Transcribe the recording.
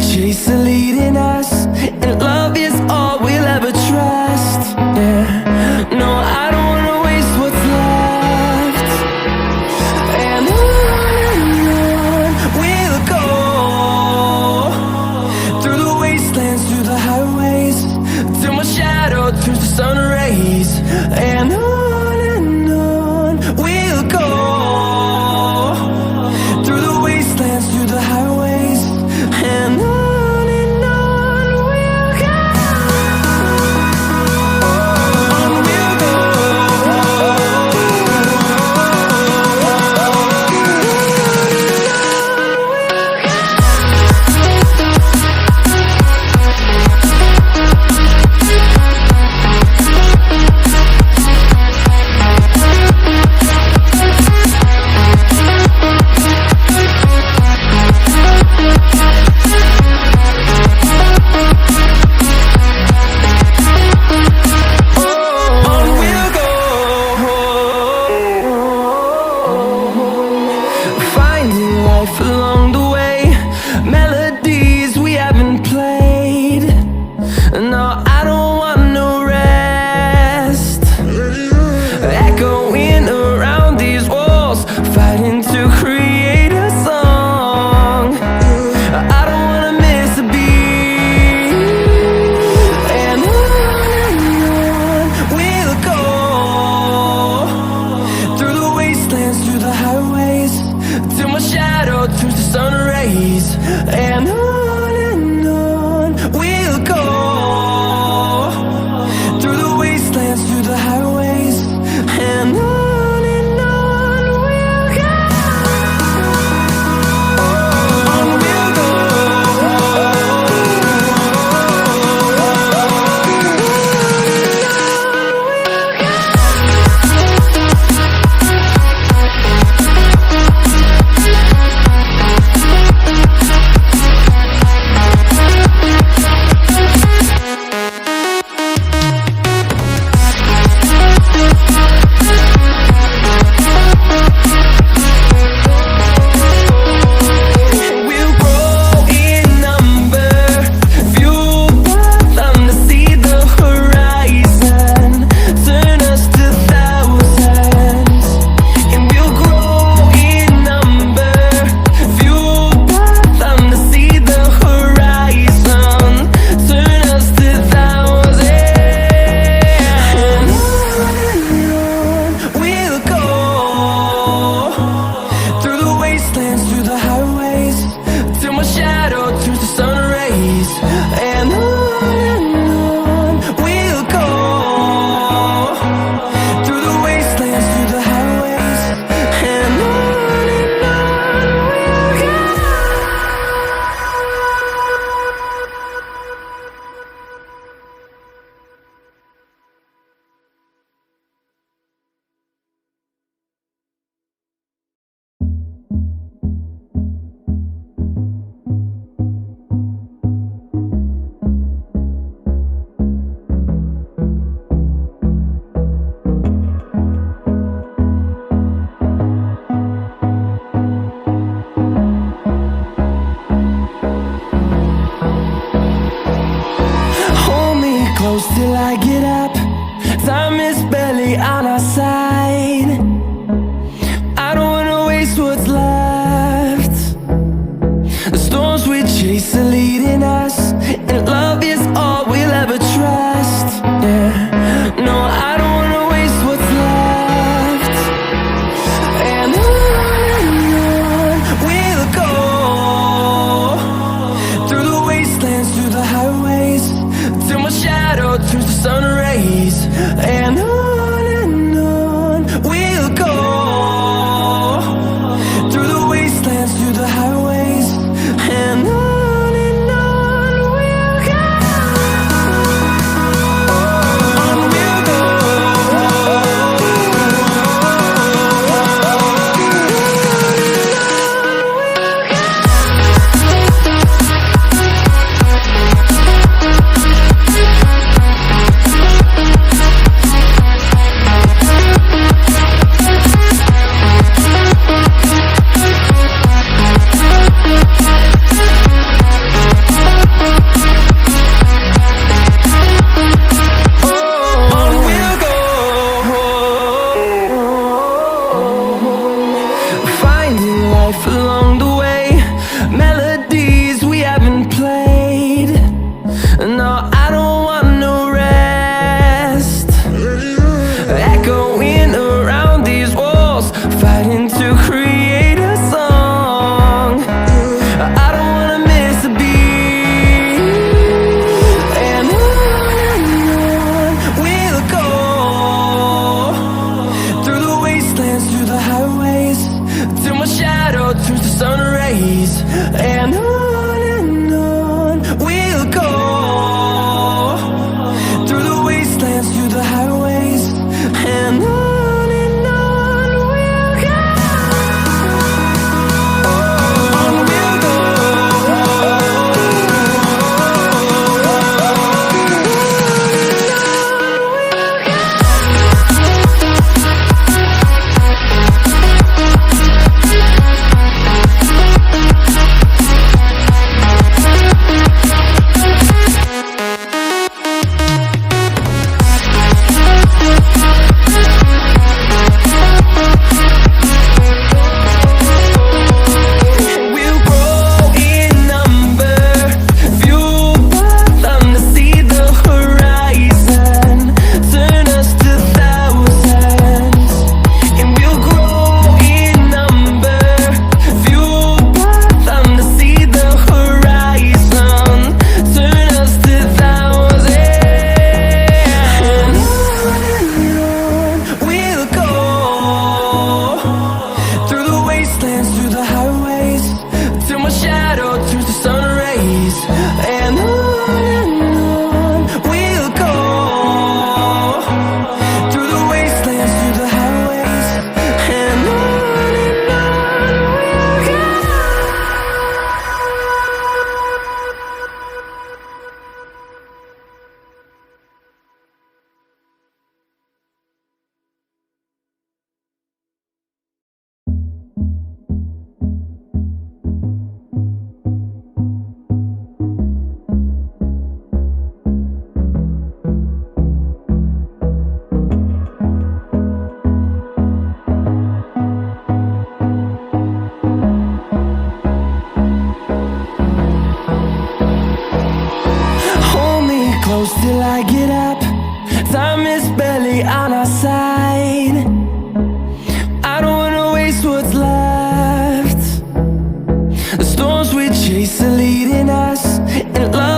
chase are leading us, and love is all we'll ever trust. Yeah, no, I don't wanna waste what's left. And on we'll go, through the wastelands, through the highways, till my shadow turns to sun rays. And on we'll go, through the wastelands, through the highways, and on we'll go. On we'll go. Finding life along the way, melodies we haven't played. No, I don't want no rest. Echoing around these walls, fighting to create a song. I don't wanna miss a beat. And on we'll go, through the wastelands, through the highways, till my shadow turns to sun rays. And on we'll go, through the wastelands, through the highways, and on we'll go. On we'll go. We'll grow in number, fueled by them to see the horizon, turn us to thousands. And we'll grow in number, fueled by them to see the horizon, turn us to thousands. And on we'll go, through the wastelands, through the highways, till my shadow turns to sun rays. And on we'll go, through the wastelands, through the highways, and on we'll go. Hold me close till I get up. Time is barely on our side. I don't wanna waste what's left. The storms we chase are leading us, and love is all we'll ever trust. Yeah, no, I don't wanna waste what's left. And on we'll go, through the wastelands, through the highways, till my shadow turns to sun rays. and on we'll go, through the wastelands, through the highways, and on we'll go. Hold me close till I get up. Time is barely on our side. I don't wanna waste what's left. The storms we chase are leading us, and love